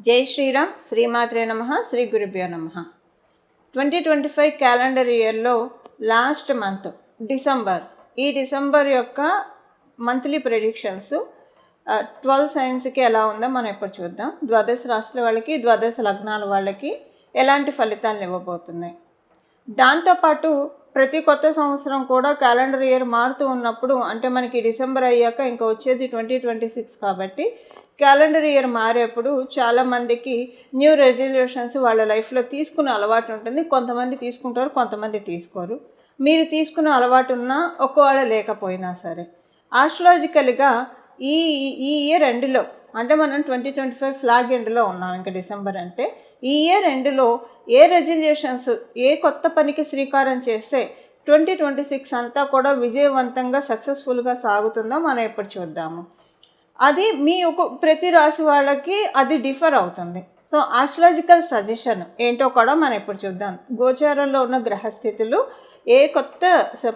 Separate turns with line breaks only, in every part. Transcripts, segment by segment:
జై శ్రీరామ్. శ్రీమాత్రే నమః. శ్రీ గురుభ్యో నమః. 2025 క్యాలెండర్ ఇయర్లో లాస్ట్ మంత్ డిసెంబర్, ఈ డిసెంబర్ యొక్క మంత్లీ ప్రెడిక్షన్స్ 12 సైన్స్కి ఎలా ఉందో మనం ఇప్పుడు చూద్దాం. ద్వాదశ రాశుల వాళ్ళకి, ద్వాదశ లగ్నాల వాళ్ళకి ఎలాంటి ఫలితాలను ఇవ్వబోతున్నాయి. దాంతోపాటు ప్రతి కొత్త సంవత్సరం కూడా క్యాలెండర్ ఇయర్ మారుతూ ఉన్నప్పుడు, అంటే మనకి డిసెంబర్ అయ్యాక ఇంకా వచ్చేది 2026 కాబట్టి క్యాలెండర్ ఇయర్ మారేప్పుడు చాలామందికి న్యూ రెజల్యూషన్స్ వాళ్ళ లైఫ్లో తీసుకునే అలవాటు ఉంటుంది. కొంతమంది తీసుకుంటారు, కొంతమంది తీసుకోరు. మీరు తీసుకునే అలవాటు ఉన్నా ఒకవేళ లేకపోయినా సరే, ఆస్ట్రాలజికల్గా ఈ ఇయర్ ఎండ్లో, అంటే మనం 2025 ఫ్లాగ్ ఎండ్లో ఉన్నాం. ఇంకా డిసెంబర్ అంటే ఈ ఇయర్ ఎండ్లో ఏ రెజల్యూషన్స్, ఏ కొత్త పనికి శ్రీకారం చేస్తే 2026 అంతా కూడా విజయవంతంగా సక్సెస్ఫుల్గా సాగుతుందో మనం ఇప్పుడు చూద్దాము. అది మీ ప్రతి రాశి వాళ్ళకి అది డిఫర్ అవుతుంది. సో ఆస్ట్రాలజికల్ సజెషన్ ఏంటో కూడా మనం ఇప్పుడు చూద్దాం. గోచారంలో ఉన్న గ్రహస్థితులు ఏ కొత్త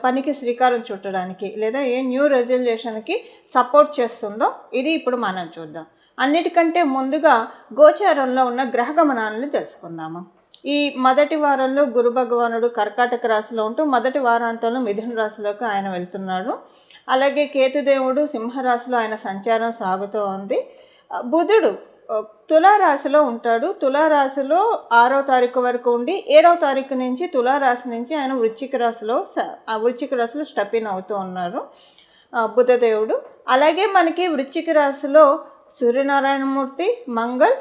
పనికి శ్రీకారం చుట్టడానికి లేదా ఏ న్యూ రెజల్యూషన్కి సపోర్ట్ చేస్తుందో ఇది ఇప్పుడు మనం చూద్దాం. అన్నిటికంటే ముందుగా గోచారంలో ఉన్న గ్రహ గమనాలను తెలుసుకుందాము. ఈ మొదటి వారంలో గురు భగవానుడు కర్కాటక రాశిలో ఉంటూ మొదటి వారాంతంలో మిథున రాశిలోకి ఆయన వెళ్తున్నాడు. అలాగే కేతుదేవుడు సింహరాశిలో ఆయన సంచారం సాగుతూ ఉంది. బుధుడు తులారాశిలో ఉంటాడు. తులారాశిలో 6వ తారీఖు వరకు ఉండి 7వ తారీఖు నుంచి తులారాశి నుంచి ఆయన వృశ్చిక రాశిలో స్టెప్ ఇన్ అవుతూ ఉన్నారు బుధదేవుడు. అలాగే మనకి వృశ్చిక రాశిలో సూర్యనారాయణమూర్తి, మంగళ్,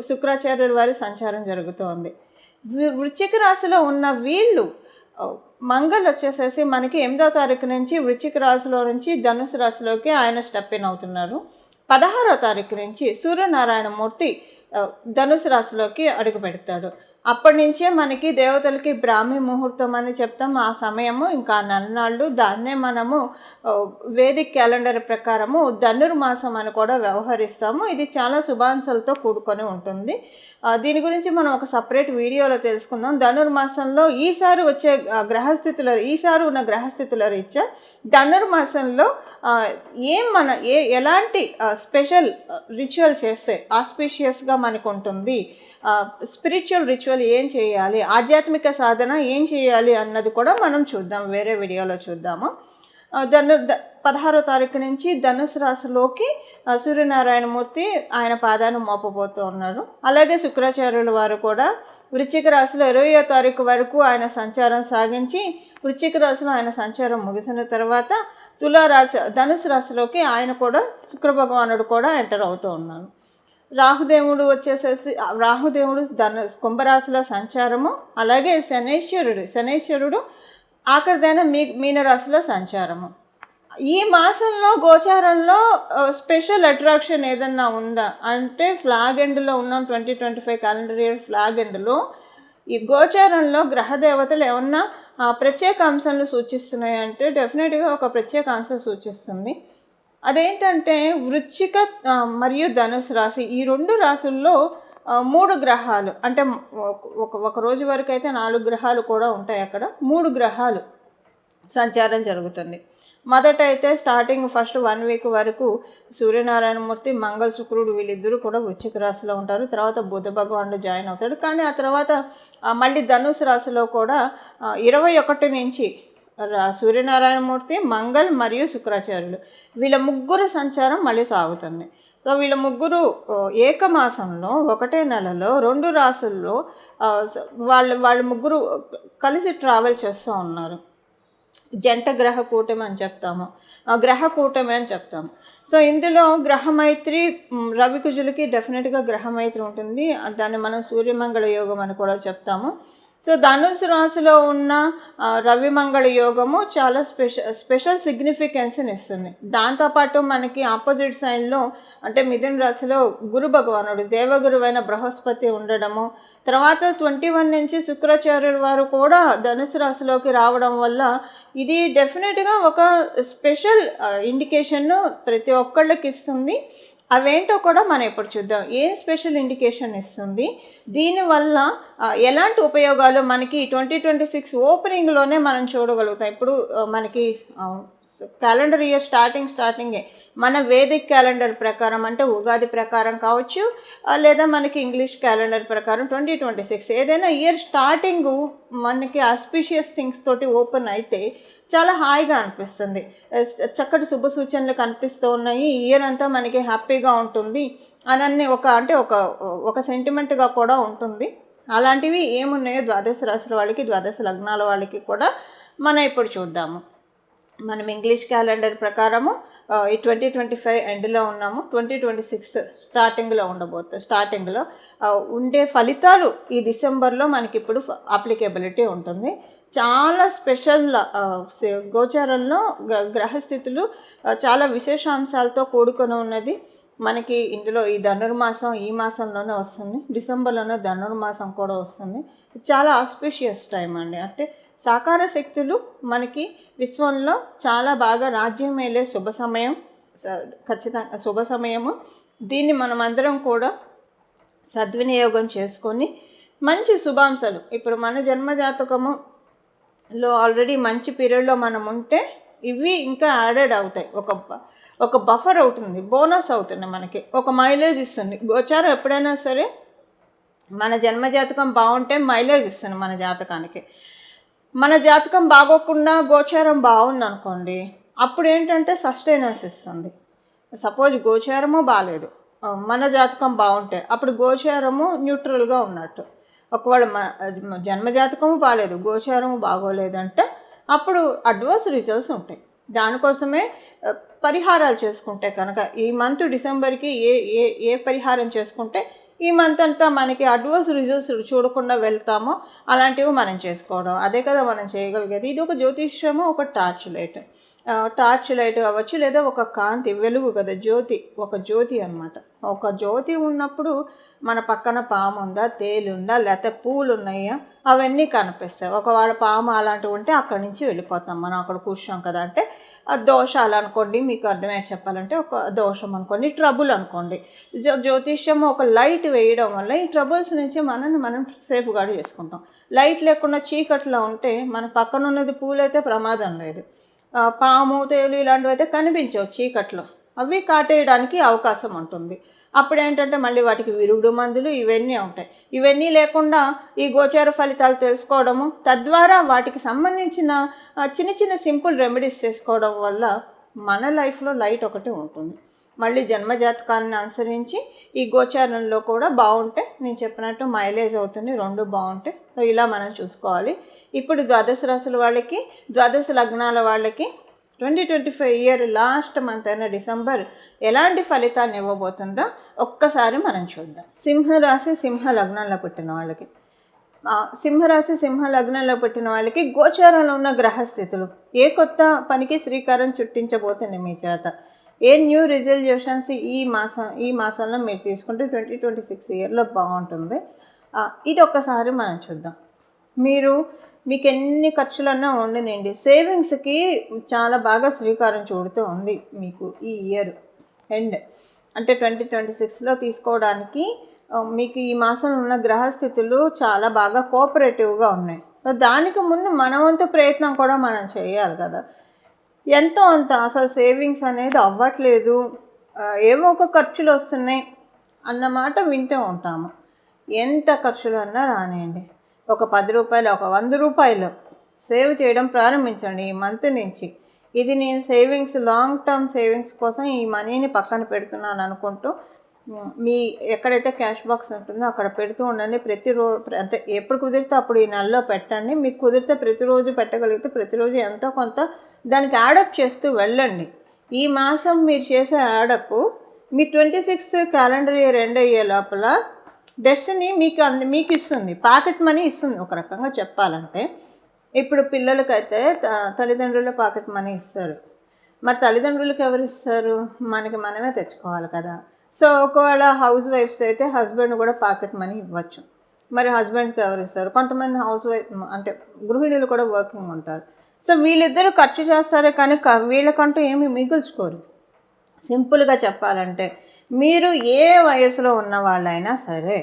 శుక్రాచార్యుల వారి సంచారం జరుగుతోంది. వృశ్చిక రాశిలో ఉన్న వీళ్ళు మంగళ్ వచ్చేసేసి మనకి 8వ తారీఖు నుంచి వృశ్చిక రాశిలో నుంచి ధనుసు రాశిలోకి ఆయన స్టెప్ ఇన్ అవుతున్నారు. 16వ తారీఖు నుంచి సూర్యనారాయణమూర్తి ధనుసు రాశిలోకి అడుగు పెడతాడు. అప్పటి నుంచే మనకి దేవతలకి బ్రాహ్మీ ముహూర్తం అని చెప్తాం. ఆ సమయము ఇంకా నన్నాళ్ళు, దాన్నే మనము వేదిక్ క్యాలెండర్ ప్రకారము ధనుర్మాసం అని కూడా వ్యవహరిస్తాము. ఇది చాలా శుభాంశాలతో కూడుకొని ఉంటుంది. దీని గురించి మనం ఒక సపరేట్ వీడియోలో తెలుసుకుందాం. ధనుర్మాసంలో ఈసారి వచ్చే ఈసారి ఉన్న గ్రహస్థితుల రీత్యా ధనుర్మాసంలో ఎలాంటి స్పెషల్ రిచువల్ చేస్తే ఆస్పిషియస్గా మనకు ఉంటుంది, స్పిరిచువల్ రిచువల్ ఏం చేయాలి, ఆధ్యాత్మిక సాధన ఏం చేయాలి అన్నది కూడా మనం చూద్దాం, వేరే వీడియోలో చూద్దాము. 16వ తారీఖు నుంచి ధనుసు రాశిలోకి సూర్యనారాయణమూర్తి ఆయన పాదాన్ని మోపబోతూ ఉన్నారు. అలాగే శుక్రాచార్యుల వారు కూడా వృశ్చిక రాశిలో 20వ తారీఖు వరకు ఆయన సంచారం సాగించి వృశ్చిక రాశిలో ఆయన సంచారం ముగిసిన తర్వాత ధనుసు రాశిలోకి ఆయన కూడా శుక్రభగవానుడు కూడా ఎంటర్ అవుతూ ఉన్నారు. రాహుదేవుడు కుంభరాశిలో సంచారము, అలాగే శనైశ్వరుడు ఆఖరిదైన మీనరాశిలో సంచారము. ఈ మాసంలో గోచారంలో స్పెషల్ అట్రాక్షన్ ఏదన్నా ఉందా అంటే ఫ్లాగ్ ఎండ్లో ఉన్నాం. 2025 క్యాలెండర్ ఇయర్ ఫ్లాగ్ ఎండ్లో ఈ గోచారంలో గ్రహదేవతలు ఏమన్నా ప్రత్యేక అంశాలను సూచిస్తున్నాయి అంటే డెఫినెట్గా ఒక ప్రత్యేక అంశం సూచిస్తుంది. అదేంటంటే వృశ్చిక మరియు ధనుసు రాశి, ఈ 2 రాశుల్లో 3 గ్రహాలు, అంటే ఒక రోజు వరకు అయితే 4 గ్రహాలు కూడా ఉంటాయి. అక్కడ 3 గ్రహాలు సంచారం జరుగుతుంది. మొదట అయితే ఫస్ట్ 1 వీక్ వరకు సూర్యనారాయణమూర్తి, మంగళ, శుక్రుడు వీళ్ళిద్దరూ కూడా వృశ్చిక రాశిలో ఉంటారు. తర్వాత బుధ భగవానుడు జాయిన్ అవుతాడు. కానీ ఆ తర్వాత మళ్ళీ ధనుసు రాశిలో కూడా 21 నుంచి సూర్యనారాయణమూర్తి, మంగళ్ మరియు శుక్రాచార్యులు వీళ్ళ ముగ్గురు సంచారం మళ్ళీ సాగుతుంది. సో వీళ్ళ ముగ్గురు ఏకమాసంలో ఒకటే నెలలో 2 రాసుల్లో వాళ్ళ ముగ్గురు కలిసి ట్రావెల్ చేస్తూ ఉన్నారు. జంట గ్రహ కూటమి అని చెప్తాము, గ్రహ కూటమి అని చెప్తాము. సో ఇందులో గ్రహమైత్రి, రవికుజులకి డెఫినెట్గా గ్రహమైత్రి ఉంటుంది. దాన్ని మనం సూర్యమంగళ యోగం అని కూడా చెప్తాము. సో ధనుసు రాశిలో ఉన్న రవిమంగళ యోగము చాలా స్పెషల్ సిగ్నిఫికెన్స్ని ఇస్తుంది. దాంతోపాటు మనకి ఆపోజిట్ సైన్లో అంటే మిథున రాశిలో గురు భగవానుడు దేవగురువైన బృహస్పతి ఉండడము, తర్వాత 21 నుంచి శుక్రాచార్యుల వారు కూడా ధనుసు రాశిలోకి రావడం వల్ల ఇది డెఫినెట్గా ఒక స్పెషల్ ఇండికేషన్ను ప్రతి ఒక్కళ్ళకి ఇస్తుంది. అవేంటో కూడా మనం ఇప్పుడు చూద్దాం. ఏం స్పెషల్ ఇండికేషన్ ఇస్తుంది, దీనివల్ల ఎలాంటి ఉపయోగాలు మనకి 2026 ఓపెనింగ్లోనే మనం చూడగలుగుతాం. ఇప్పుడు మనకి క్యాలెండర్ ఇయర్ స్టార్టింగే మన వేదిక్ క్యాలెండర్ ప్రకారం అంటే ఉగాది ప్రకారం కావచ్చు, లేదా మనకి ఇంగ్లీష్ క్యాలెండర్ ప్రకారం 2026 ఏదైనా ఇయర్ స్టార్టింగు మనకి ఆస్పిషియస్ థింగ్స్ తోటి ఓపెన్ అయితే చాలా హాయిగా అనిపిస్తుంది. చక్కటి శుభ సూచనలు కనిపిస్తూ ఉన్నాయి. ఈ ఇయర్ అంతా మనకి హ్యాపీగా ఉంటుంది అని ఒక సెంటిమెంట్గా కూడా ఉంటుంది. అలాంటివి ఏమున్నాయో ద్వాదశ రాశుల వాళ్ళకి, ద్వాదశ లగ్నాల వాళ్ళకి కూడా మనం ఇప్పుడు చూద్దాము. మనం ఇంగ్లీష్ క్యాలెండర్ ప్రకారము ఈ 2025 ఎండ్లో ఉన్నాము. 2026 స్టార్టింగ్లో ఉండే ఫలితాలు ఈ డిసెంబర్లో మనకి ఇప్పుడు అప్లికేబిలిటీ ఉంటుంది. చాలా స్పెషల్ గోచారంలో గ్రహస్థితులు చాలా విశేషాంశాలతో కూడుకొని ఉన్నది. మనకి ఇందులో ఈ ధనుర్మాసం ఈ మాసంలోనే వస్తుంది, డిసెంబర్లోనే ధనుర్మాసం కూడా వస్తుంది. చాలా ఆస్పిషియస్ టైం అండి. అంటే సాకార శక్తులు మనకి విశ్వంలో చాలా బాగా రాజ్యం మేలే శుభ సమయం, ఖచ్చితంగా శుభ సమయము. దీన్ని మనమందరం కూడా సద్వినియోగం చేసుకొని మంచి శుభాంశాలు ఇప్పుడు మన జన్మజాతకములో ఆల్రెడీ మంచి పీరియడ్లో మనం ఉంటే ఇవి ఇంకా యాడెడ్ అవుతాయి. ఒక బఫర్ అవుతుంది, బోనస్ అవుతుంది, మనకి ఒక మైలేజ్ ఇస్తుంది. గోచారం ఎప్పుడైనా సరే మన జన్మజాతకం బాగుంటే మైలేజ్ ఇస్తుంది మన జాతకానికి. మన జాతకం బాగోకుండా గోచారం బాగుంది అనుకోండి, అప్పుడు ఏంటంటే సస్టైనెన్స్ ఇస్తుంది. సపోజ్ గోచారము బాగాలేదు, మన జాతకం బాగుంటే అప్పుడు గోచారము న్యూట్రల్గా ఉన్నట్టు. ఒకవేళ జన్మజాతకము బాగాలేదు, గోచారము బాగోలేదంటే అప్పుడు అడ్వర్స్ రిజల్ట్స్ ఉంటాయి. దానికోసమే పరిహారాలు చేసుకుంటే కనుక ఈ మంత్ డిసెంబర్కి ఏ పరిహారం చేసుకుంటే ఈ మంత్ అంతా మనకి అడ్వర్స్ రిజల్ట్స్ చూడకుండా వెళ్తామో అలాంటివి మనం చేసుకోవడం, అదే కదా మనం చేయగలిగేది. ఇది ఒక జ్యోతిష్యము, ఒక టార్చ్ లైట్ అవ్వచ్చు, లేదా ఒక కాంతి వెలుగు కదా, ఒక జ్యోతి అన్నమాట. ఒక జ్యోతి ఉన్నప్పుడు మన పక్కన పాము ఉందా, తేలు ఉందా, లేకపోతే పూలు ఉన్నాయా, అవన్నీ కనిపిస్తాయి. ఒకవేళ పాము అలాంటివి ఉంటే అక్కడి నుంచి వెళ్ళిపోతాం, మనం అక్కడ కూర్చోం కదా. అంటే దోషాలు అనుకోండి, మీకు అర్థమయ్యే చెప్పాలంటే ఒక దోషం అనుకోండి, ట్రబుల్ అనుకోండి. జ్యోతిష్యం ఒక లైట్ వేయడం వల్ల ఈ ట్రబుల్స్ నుంచి మనం సేఫ్ గార్డ్ చేసుకుంటాం. లైట్ లేకుండా చీకట్లో ఉంటే మన పక్కన ఉన్నది పూలైతే ప్రమాదం లేదు, పాము తేలు ఇలాంటివి అయితే కనిపించవు చీకట్లో, అవి కాటేయడానికి అవకాశం ఉంటుంది. అప్పుడు ఏంటంటే మళ్ళీ వాటికి విరుగుడు మందులు ఇవన్నీ ఉంటాయి. ఇవన్నీ లేకుండా ఈ గోచార ఫలితాలు తెలుసుకోవడము, తద్వారా వాటికి సంబంధించిన చిన్న సింపుల్ రెమెడీస్ చేసుకోవడం వల్ల మన లైఫ్లో లైట్ ఒకటి ఉంటుంది. మళ్ళీ జన్మజాతకాన్ని అనుసరించి ఈ గోచారంలో కూడా బాగుంటే నేను చెప్పినట్టు మైలేజ్ అవుతుంది, రెండు బాగుంటే. సో ఇలా మనం చూసుకోవాలి. ఇప్పుడు ద్వాదశ రాశుల వాళ్ళకి, ద్వాదశ లగ్నాల వాళ్ళకి 2025 ఇయర్ లాస్ట్ మంత్ అయిన డిసెంబర్ ఎలాంటి ఫలితాన్ని ఇవ్వబోతుందో ఒక్కసారి మనం చూద్దాం. సింహరాశి సింహ లగ్నంలో పుట్టిన వాళ్ళకి, సింహ లగ్నంలో పుట్టిన వాళ్ళకి గోచారంలో ఉన్న గ్రహస్థితులు ఏ కొత్త పనికి శ్రీకారం చుట్టించబోతుంది మీ చేత, ఏ న్యూ రిజల్యూషన్స్ ఈ మాసంలో మీరు తీసుకుంటే 2026 ఇయర్లో బాగుంటుంది. ఇది ఒక్కసారి మనం చూద్దాం. మీకు ఎన్ని ఖర్చులన్నా ఉండనండి, సేవింగ్స్కి చాలా బాగా శ్రీకారం చుడుతూ ఉంది మీకు ఈ ఇయర్ ఎండ్. అంటే 2026లో తీసుకోవడానికి మీకు ఈ మాసంలో ఉన్న గ్రహస్థితులు చాలా బాగా కోఆపరేటివ్గా ఉన్నాయి. దానికి ముందు మన వంతు ప్రయత్నం కూడా మనం చేయాలి కదా. ఎంతో అంత అసలు సేవింగ్స్ అనేది అవ్వట్లేదు, ఏవో ఒక ఖర్చులు వస్తున్నాయి అన్నమాట వింటూ ఉంటాము. ఎంత ఖర్చులు అన్నా రానియండి, ఒక 10 రూపాయలు, ఒక 100 రూపాయలు సేవ్ చేయడం ప్రారంభించండి ఈ మంత్ నుంచి. ఇది నేను సేవింగ్స్, లాంగ్ టర్మ్ సేవింగ్స్ కోసం ఈ మనీని పక్కన పెడుతున్నాను అనుకుంటూ మీ ఎక్కడైతే క్యాష్ బాక్స్ ఉంటుందో అక్కడ పెడుతూ ఉండండి. ప్రతిరోజు అంటే ఎప్పుడు కుదిరితే అప్పుడు ఈ నెలలో పెట్టండి. మీకు కుదిరితే ప్రతిరోజు పెట్టగలిగితే ప్రతిరోజు ఎంతో కొంత దానికి యాడప్ చేస్తూ వెళ్ళండి. ఈ మాసం మీరు చేసే యాడప్ మీ 26 క్యాలెండర్ ఇయర్ ఎండ్ అయ్యే లోపల డెస్టినీ మీకు ఇస్తుంది, పాకెట్ మనీ ఇస్తుంది. ఒక రకంగా చెప్పాలంటే ఇప్పుడు పిల్లలకైతే తల్లిదండ్రుల పాకెట్ మనీ ఇస్తారు, మరి తల్లిదండ్రులకు ఎవరు ఇస్తారు, మనమే తెచ్చుకోవాలి కదా. సో ఒకవేళ హౌస్ వైఫ్స్ అయితే హస్బెండ్ కూడా పాకెట్ మనీ ఇవ్వచ్చు, మరి హస్బెండ్కి ఎవరు ఇస్తారు. కొంతమంది హౌస్ వైఫ్ అంటే గృహిణులు కూడా వర్కింగ్ ఉంటారు. సో వీళ్ళిద్దరూ ఖర్చు చేస్తారే కానీ వీళ్ళకంటూ ఏమీ మిగుల్చుకోరు. సింపుల్గా చెప్పాలంటే మీరు ఏ వయసులో ఉన్న వాళ్ళైనా సరే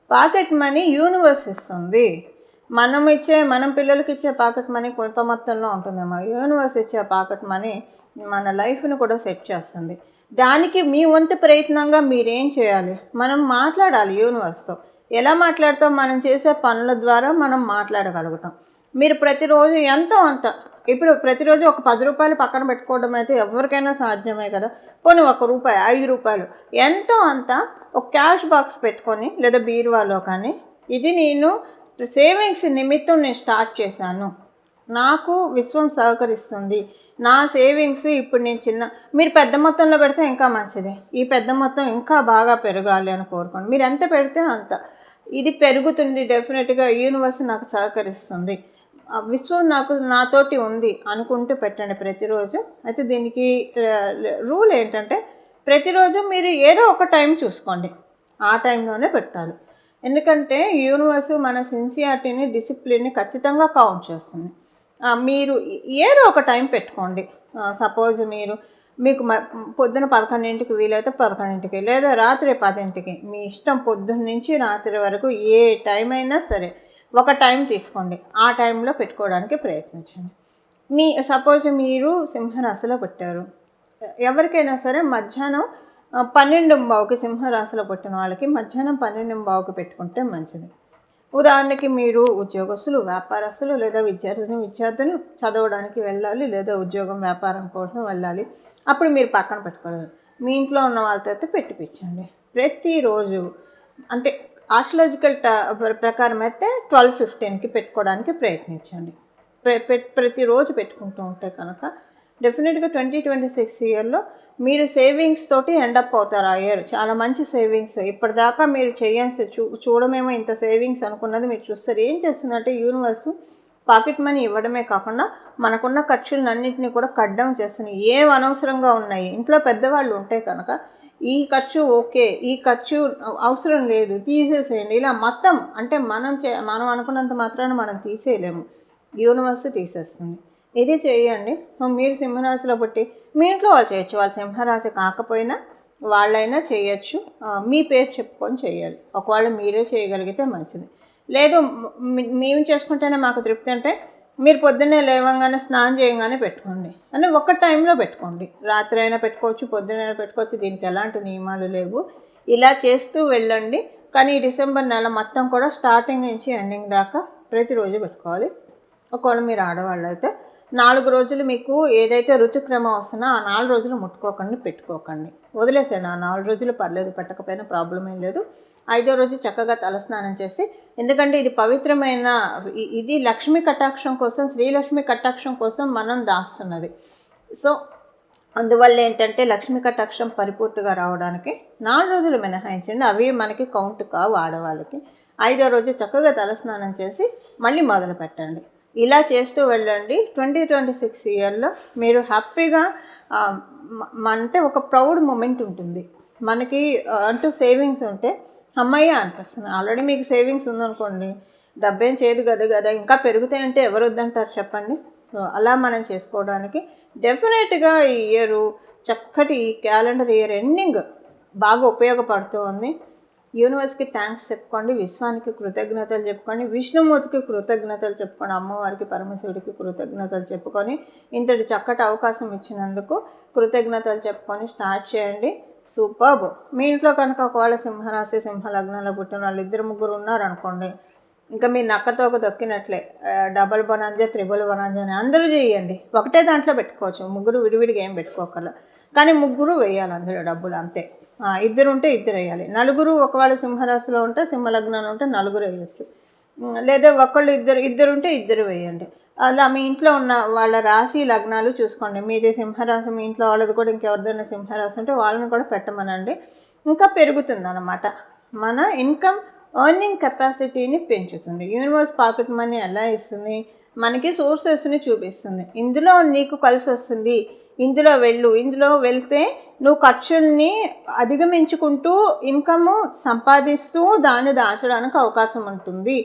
పాకెట్ మనీ యూనివర్స్ ఇస్తుంది. మనం పిల్లలకి ఇచ్చే పాకెట్ మనీ కొంత మొత్తంలో ఉంటుందేమో, యూనివర్స్ ఇచ్చే పాకెట్ మనీ మన లైఫ్ని కూడా సెట్ చేస్తుంది. దానికి మీ వంతు ప్రయత్నంగా మీరేం చేయాలి? మనం మాట్లాడాలి యూనివర్స్తో. ఎలా మాట్లాడతాం? మనం చేసే పనుల ద్వారా మనం మాట్లాడగలుగుతాం. మీరు ప్రతిరోజు ఎంతో అంత, ఇప్పుడు ప్రతిరోజు ఒక 10 రూపాయలు పక్కన పెట్టుకోవడం అయితే ఎవరికైనా సాధ్యమే కదా. పోనీ ₹1, ₹5 ఎంతో అంత ఒక క్యాష్ బాక్స్ పెట్టుకొని, లేదా బీరువాలో కానీ, ఇది నేను సేవింగ్స్ నిమిత్తం నేను స్టార్ట్ చేశాను, నాకు విశ్వం సహకరిస్తుంది, నా సేవింగ్స్ ఇప్పుడు నేను మీరు పెద్ద మొత్తంలో పెడితే ఇంకా మంచిది. ఈ పెద్ద మొత్తం ఇంకా బాగా పెరగాలి అని కోరుకోండి. మీరు ఎంత పెడితే అంత ఇది పెరుగుతుంది. డెఫినెట్గా యూనివర్స్ నాకు సహకరిస్తుంది, విశ్వం నాతోటి ఉంది అనుకుంటూ పెట్టండి ప్రతిరోజు. అయితే దీనికి రూల్ ఏంటంటే, ప్రతిరోజు మీరు ఏదో ఒక టైం చూసుకోండి, ఆ టైంలోనే పెట్టాలి. ఎందుకంటే యూనివర్స్ మన సిన్సియారిటీని, డిసిప్లిన్ని ఖచ్చితంగా కౌంట్ చేస్తుంది. మీరు ఏదో ఒక టైం పెట్టుకోండి. సపోజ్ మీకు పొద్దున 11ంటికి వీలైతే 11ంటికి, లేదా రాత్రి 10ంటికి, మీ ఇష్టం. పొద్దున్న నుంచి రాత్రి వరకు ఏ టైం అయినా సరే ఒక టైం తీసుకోండి, ఆ టైంలో పెట్టుకోవడానికి ప్రయత్నించండి. సపోజ్ మీరు సింహరాశిలో పెట్టారు, ఎవరికైనా సరే మధ్యాహ్నం 12:15కి సింహరాశిలో పుట్టిన వాళ్ళకి మధ్యాహ్నం 12:15కి పెట్టుకుంటే మంచిది. ఉదాహరణకి మీరు ఉద్యోగస్తులు, వ్యాపారస్తులు, లేదా విద్యార్థులు చదవడానికి వెళ్ళాలి, లేదా ఉద్యోగం వ్యాపారం కోసం వెళ్ళాలి, అప్పుడు మీరు పక్కన పెట్టుకోలేదు. మీ ఇంట్లో ఉన్న వాళ్ళతో అయితే పెట్టిపించండి. ప్రతిరోజు అంటే ఆస్ట్రాలజికల్ ప్రకారం అయితే 12:15కి పెట్టుకోవడానికి ప్రయత్నించండి. ప్రతిరోజు పెట్టుకుంటూ ఉంటే కనుక డెఫినెట్గా 2026 ఇయర్లో మీరు సేవింగ్స్ తోటి ఎండప్ అవుతారు. ఆ ఇయర్ చాలా మంచి సేవింగ్స్. ఇప్పటిదాకా మీరు చేయాల్సి చూడమేమో ఇంత సేవింగ్స్ అనుకున్నది మీరు చూస్తారు. ఏం చేస్తుందంటే యూనివర్స్ పాకెట్ మనీ ఇవ్వడమే కాకుండా మనకున్న ఖర్చులన్నింటినీ కూడా కట్ డౌన్ చేస్తుంది. ఏం అనవసరంగా ఉన్నాయి, ఇంట్లో పెద్దవాళ్ళు ఉంటే కనుక ఈ ఖర్చు ఓకే, ఈ ఖర్చు అవసరం లేదు, తీసేసేయండి. ఇలా మొత్తం అంటే మనం అనుకున్నంత మాత్రాన మనం తీసేయలేము, యూనివర్స్ తీసేస్తుంది. ఇది చేయండి. మీరు సింహరాశిలో పుట్టి మీ ఇంట్లో వాళ్ళు చేయొచ్చు, వాళ్ళ సింహరాశి కాకపోయినా వాళ్ళైనా చేయొచ్చు. మీ పేరు చెప్పుకొని చేయాలి. ఒకవేళ మీరే చేయగలిగితే మంచిది. లేదు మేము చేసుకుంటేనే మాకు తృప్తి అంటే మీరు పొద్దున్నే లేవగానే స్నానం చేయగానే పెట్టుకోండి అని ఒక టైంలో పెట్టుకోండి. రాత్రి అయినా పెట్టుకోవచ్చు, పొద్దున్నైనా పెట్టుకోవచ్చు, దీనికి ఎలాంటి నియమాలు లేవు. ఇలా చేస్తూ వెళ్ళండి. కానీ ఈ డిసెంబర్ నెల మొత్తం కూడా స్టార్టింగ్ నుంచి ఎండింగ్ దాకా ప్రతిరోజు పెట్టుకోవాలి. ఒకవేళ మీరు ఆడవాళ్ళు అయితే 4 రోజులు మీకు ఏదైతే ఋతుక్రమం వస్తుందో ఆ 4 రోజులు ముట్టుకోకండి, పెట్టుకోకండి, వదిలేసేయండి. ఆ 4 రోజులు పర్లేదు, పెట్టకపోయినా ప్రాబ్లం ఏం లేదు. 5వ రోజు చక్కగా తలస్నానం చేసి, ఎందుకంటే ఇది పవిత్రమైన, ఇది లక్ష్మీ కటాక్షం కోసం, శ్రీలక్ష్మి కటాక్షం కోసం మనం దాస్తున్నది. సో అందువల్ల ఏంటంటే లక్ష్మీ కటాక్షం పరిపూర్తిగా రావడానికి 4 రోజులు మినహాయించండి. అవి మనకి కౌంట్ కావు ఆడవాళ్ళకి. 5వ రోజు చక్కగా తలస్నానం చేసి మళ్ళీ మొదలు పెట్టండి. ఇలా చేస్తూ వెళ్ళండి. 2026 ఇయర్లో మీరు హ్యాపీగా అంటే ఒక ప్రౌడ్ మూమెంట్ ఉంటుంది మనకి. అంటూ సేవింగ్స్ ఉంటే అమ్మయ్య అనిపిస్తుంది. ఆల్రెడీ మీకు సేవింగ్స్ ఉందనుకోండి, డబ్బేం చేయదు కదా, ఇంకా పెరుగుతాయంటే ఎవరు వద్దంటారు చెప్పండి. సో అలా మనం చేసుకోవడానికి డెఫినెట్గా ఈ ఇయర్ చక్కటి క్యాలెండర్ ఇయర్ ఎండింగ్ బాగా ఉపయోగపడుతుంది. యూనివర్స్కి థ్యాంక్స్ చెప్పుకోండి, విశ్వానికి కృతజ్ఞతలు చెప్పుకోండి, విష్ణుమూర్తికి కృతజ్ఞతలు చెప్పుకోండి, అమ్మవారికి పరమశివుడికి కృతజ్ఞతలు చెప్పుకొని ఇంతటి చక్కటి అవకాశం ఇచ్చినందుకు కృతజ్ఞతలు చెప్పుకొని స్టార్ట్ చేయండి. సూపర్బ్. మీ ఇంట్లో కనుక ఒకవేళ సింహరాశి, సింహ లగ్నంలో పుట్టిన వాళ్ళు 2-3 ఉన్నారనుకోండి, ఇంకా మీ నక్కతోక దొక్కినట్లే. డబల్ బొనాంజా, త్రిబుల్ బొనాంజా అని అందరూ చేయండి. ఒకటే దాంట్లో పెట్టుకోవచ్చు, ముగ్గురు విడివిడిగా ఏం పెట్టుకోకర్లా. కానీ ముగ్గురు వేయాలి అందులో డబ్బులు, అంతే. 2 ఉంటే 2 వేయాలి. 4 ఒకవేళ సింహరాశిలో ఉంటే, సింహలగ్నంలో ఉంటే 4 వేయచ్చు. లేదా ఒకళ్ళు ఇద్దరు ఉంటే 2 వేయండి. అలా మీ ఇంట్లో ఉన్న వాళ్ళ రాశి లగ్నాలు చూసుకోండి. మీది సింహరాశి, మీ ఇంట్లో వాళ్ళది కూడా ఇంకెవరిదైనా సింహరాశి ఉంటే వాళ్ళని కూడా పెట్టమనండి. ఇంకా పెరుగుతుందన్నమాట. మన ఇన్కమ్ ఎర్నింగ్ కెపాసిటీని పెంచుతుంది. యూనివర్స్ పాకెట్ మనీ ఎలా ఇస్తుంది? మనకి సోర్సెస్ని చూపిస్తుంది. ఇందులో నీకు కలిసి వస్తుంది, ఇందులో ఇందులో వెళ్తే నువ్వు ఖర్చుల్ని అధిగమించుకుంటూ ఇన్కమ్ సంపాదిస్తూ దాన్ని దాచడానికి అవకాశం ఉంటుంది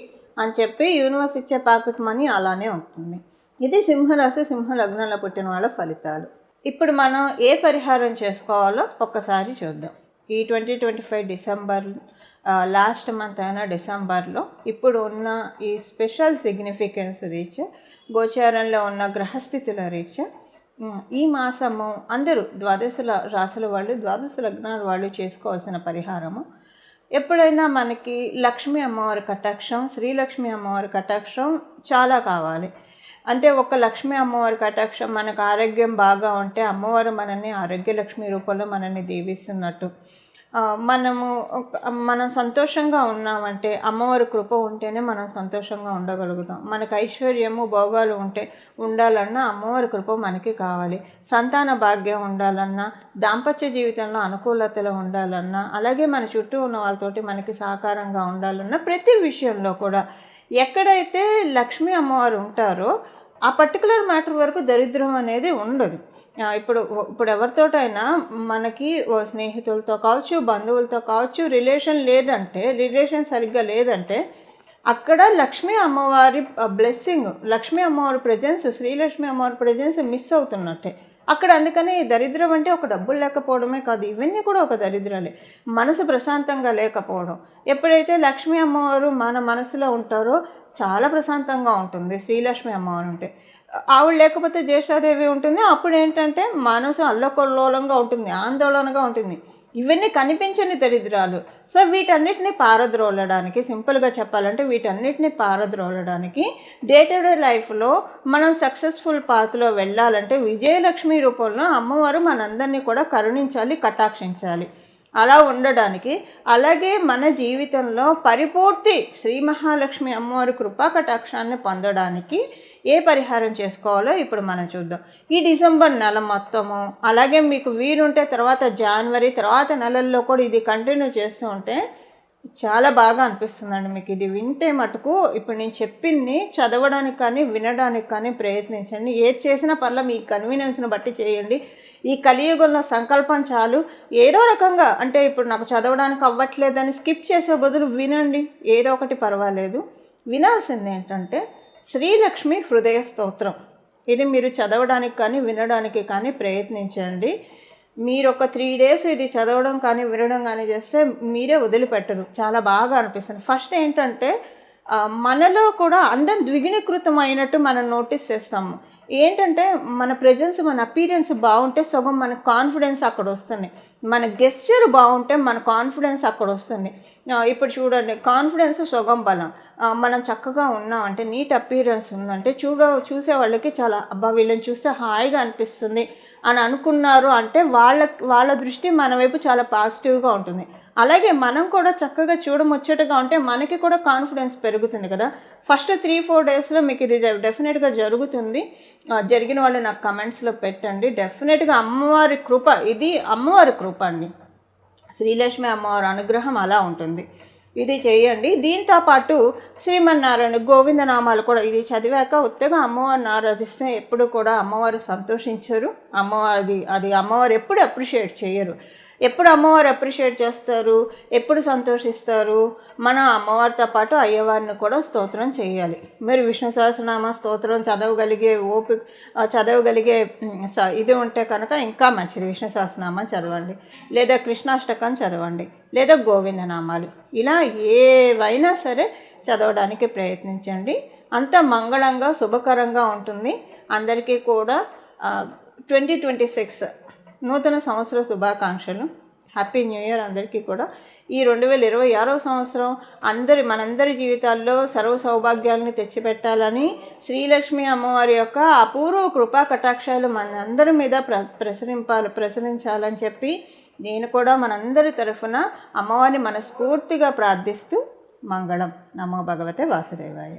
అని చెప్పి యూనివర్స్ ఇచ్చే పాకెట్ మనీ అలానే ఉంటుంది. ఇది సింహరాశి, సింహ లగ్నంలో పుట్టిన వాళ్ళ ఫలితాలు. ఇప్పుడు మనం ఏ పరిహారం చేసుకోవాలో ఒక్కసారి చూద్దాం. ఈ 2025 డిసెంబర్ లాస్ట్ మంత్ అయిన డిసెంబర్లో ఇప్పుడు ఉన్న ఈ స్పెషల్ సిగ్నిఫికెన్స్ రీత్యా గోచారంలో ఉన్న గ్రహస్థితుల రీత్యా ఈ మాసము అందరూ ద్వాదశ రాశుల వాళ్ళు, ద్వాదశ లగ్నాల వాళ్ళు చేసుకోవాల్సిన పరిహారము, ఎప్పుడైనా మనకి లక్ష్మీ అమ్మవారి కటాక్షం, శ్రీలక్ష్మి అమ్మవారి కటాక్షం చాలా కావాలి. అంటే ఒక లక్ష్మీ అమ్మవారి కటాక్షం, మనకు ఆరోగ్యం బాగా ఉంటే అమ్మవారు మనల్ని ఆరోగ్యలక్ష్మి రూపంలో మనల్ని దీవిస్తున్నట్టు. మనం సంతోషంగా ఉన్నామంటే అమ్మవారి కృప ఉంటేనే మనం సంతోషంగా ఉండగలుగుతాం. మనకు ఐశ్వర్యము భోగాలు ఉండాలన్నా అమ్మవారి కృప మనకి కావాలి. సంతాన భాగ్యం ఉండాలన్నా, దాంపత్య జీవితంలో అనుకూలతలు ఉండాలన్నా, అలాగే మన చుట్టూ ఉన్న వాళ్ళతోటి మనకి సహకారంగా ఉండాలన్నా, ప్రతి విషయంలో కూడా ఎక్కడైతే లక్ష్మీ అమ్మవారు ఉంటారో ఆ పర్టికులర్ మ్యాటర్ వరకు దరిద్రం అనేది ఉండదు. ఇప్పుడు ఎవరితోటైనా మనకి స్నేహితులతో కావచ్చు, బంధువులతో కావచ్చు, రిలేషన్ సరిగ్గా లేదంటే అక్కడ లక్ష్మీ అమ్మవారి బ్లెస్సింగ్, లక్ష్మీ అమ్మవారి ప్రెజెన్స్, శ్రీలక్ష్మి అమ్మవారి ప్రెజెన్స్ మిస్ అవుతున్నట్టే అక్కడ. అందుకని దరిద్రం అంటే ఒక డబ్బులు లేకపోవడమే కాదు, ఇవన్నీ కూడా ఒక దరిద్రాలే. మనసు ప్రశాంతంగా లేకపోవడం. ఎప్పుడైతే లక్ష్మీ అమ్మవారు మన మనసులో ఉంటారో చాలా ప్రశాంతంగా ఉంటుంది. శ్రీలక్ష్మి అమ్మవారు ఉంటే, ఆవిడ లేకపోతే జ్యేష్ఠాదేవి ఉంటుంది. అప్పుడు ఏంటంటే మనసు అల్లకొల్లోలంగా ఉంటుంది, ఆందోళనగా ఉంటుంది. ఇవన్నీ కనిపించని దరిద్రాలు. సో వీటన్నిటిని పారద్రోలడానికి, సింపుల్గా చెప్పాలంటే వీటన్నిటిని పారద్రోలడానికి డే టు డే లైఫ్లో మనం సక్సెస్ఫుల్ పాత్లో వెళ్ళాలంటే విజయలక్ష్మి రూపంలో అమ్మవారు మనందరినీ కూడా కరుణించాలి, కటాక్షించాలి. అలా ఉండడానికి, అలాగే మన జీవితంలో పరిపూర్తి శ్రీ మహాలక్ష్మి అమ్మవారి కృపా కటాక్షాన్ని పొందడానికి ఏ పరిహారం చేసుకోవాలో ఇప్పుడు మనం చూద్దాం. ఈ డిసెంబర్ నెల మొత్తము, అలాగే మీకు వీలుంటే తర్వాత జనవరి తర్వాత నెలల్లో కూడా ఇది కంటిన్యూ చేస్తూ ఉంటే చాలా బాగా అనిపిస్తుందండి. మీకు ఇది వింటే మటుకు ఇప్పుడు నేను చెప్పింది చదవడానికి కానీ వినడానికి కానీ ప్రయత్నించండి. ఏది చేసినా పర్లా మీ కన్వీనియన్స్ని బట్టి చేయండి. ఈ కలియుగంలో సంకల్పం చాలు. ఏదో రకంగా అంటే ఇప్పుడు నాకు చదవడానికి అవ్వట్లేదని స్కిప్ చేసే బదులు వినండి, ఏదో ఒకటి పర్వాలేదు. వినాల్సింది ఏంటంటే శ్రీలక్ష్మి హృదయ స్తోత్రం. ఇది మీరు చదవడానికి కానీ వినడానికి కానీ ప్రయత్నించండి. మీరు ఒక 3 days ఇది చదవడం కానీ వినడం కానీ చేస్తే మీరే వదిలిపెట్టరు, చాలా బాగా అనిపిస్తుంది. ఫస్ట్ ఏంటంటే మనలో కూడా అందం ద్విగుణీకృతం అయినట్టు మనం నోటీస్ చేస్తాము. ఏంటంటే మన ప్రెజెన్స్, మన అపీరెన్స్ బాగుంటే సగం మన కాన్ఫిడెన్స్ అక్కడ వస్తుంది. మన గెస్చర్ బాగుంటే మన కాన్ఫిడెన్స్ అక్కడ వస్తుంది. ఇప్పుడు చూడండి, కాన్ఫిడెన్స్ సగం బలం. మనం చక్కగా ఉన్నామంటే, నీట్ అపీరెన్స్ ఉందంటే చూసే వాళ్ళకి చాలా అబ్బా వీళ్ళని చూస్తే హాయిగా అనిపిస్తుంది అని అనుకున్నారు అంటే వాళ్ళ దృష్టి మన వైపు చాలా పాజిటివ్గా ఉంటుంది. అలాగే మనం కూడా చక్కగా చూడముచ్చటగా ఉంటే మనకి కూడా కాన్ఫిడెన్స్ పెరుగుతుంది కదా. ఫస్ట్ 3-4 daysలో మీకు ఇది డెఫినెట్గా జరుగుతుంది. జరిగిన వాళ్ళు నాకు కమెంట్స్లో పెట్టండి. డెఫినెట్గా అమ్మవారి కృప, ఇది అమ్మవారి కృప అండి. శ్రీలక్ష్మి అమ్మవారి అనుగ్రహం అలా ఉంటుంది. ఇది చేయండి. దీంతో పాటు శ్రీమన్నారాయణ గోవిందనామాలు కూడా ఇది చదివాక ఉత్తగా అమ్మవారిని ఆరాధిస్తే ఎప్పుడు కూడా అమ్మవారు సంతోషించరు. అమ్మవారు ఎప్పుడు అప్రిషియేట్ చేయరు. ఎప్పుడు అమ్మవారు అప్రిషియేట్ చేస్తారు, ఎప్పుడు సంతోషిస్తారు, మన అమ్మవారితో పాటు అయ్యవారిని కూడా స్తోత్రం చేయాలి. మీరు విష్ణు సహస్రనామ స్తోత్రం చదవగలిగే ఇది ఉంటే కనుక ఇంకా మంచిది. విష్ణు సహస్రనామం చదవండి, లేదా కృష్ణాష్టకం చదవండి, లేదా గోవిందనామాలు, ఇలా ఏవైనా సరే చదవడానికి ప్రయత్నించండి. అంత మంగళంగా శుభకరంగా ఉంటుంది. అందరికీ కూడా 2026 నూతన సంవత్సర శుభాకాంక్షలు. హ్యాపీ న్యూ ఇయర్ అందరికీ కూడా. ఈ 2026వ సంవత్సరం మనందరి జీవితాల్లో సర్వ సౌభాగ్యాలను తెచ్చిపెట్టాలని శ్రీలక్ష్మి అమ్మవారి యొక్క అపూర్వ కృపా కటాక్షాలు మనందరి మీద ప్రసరించాలని చెప్పి నేను కూడా మనందరి తరఫున అమ్మవారిని మనస్ఫూర్తిగా ప్రార్థిస్తూ మంగళం. నమో భగవతే వాసుదేవాయ.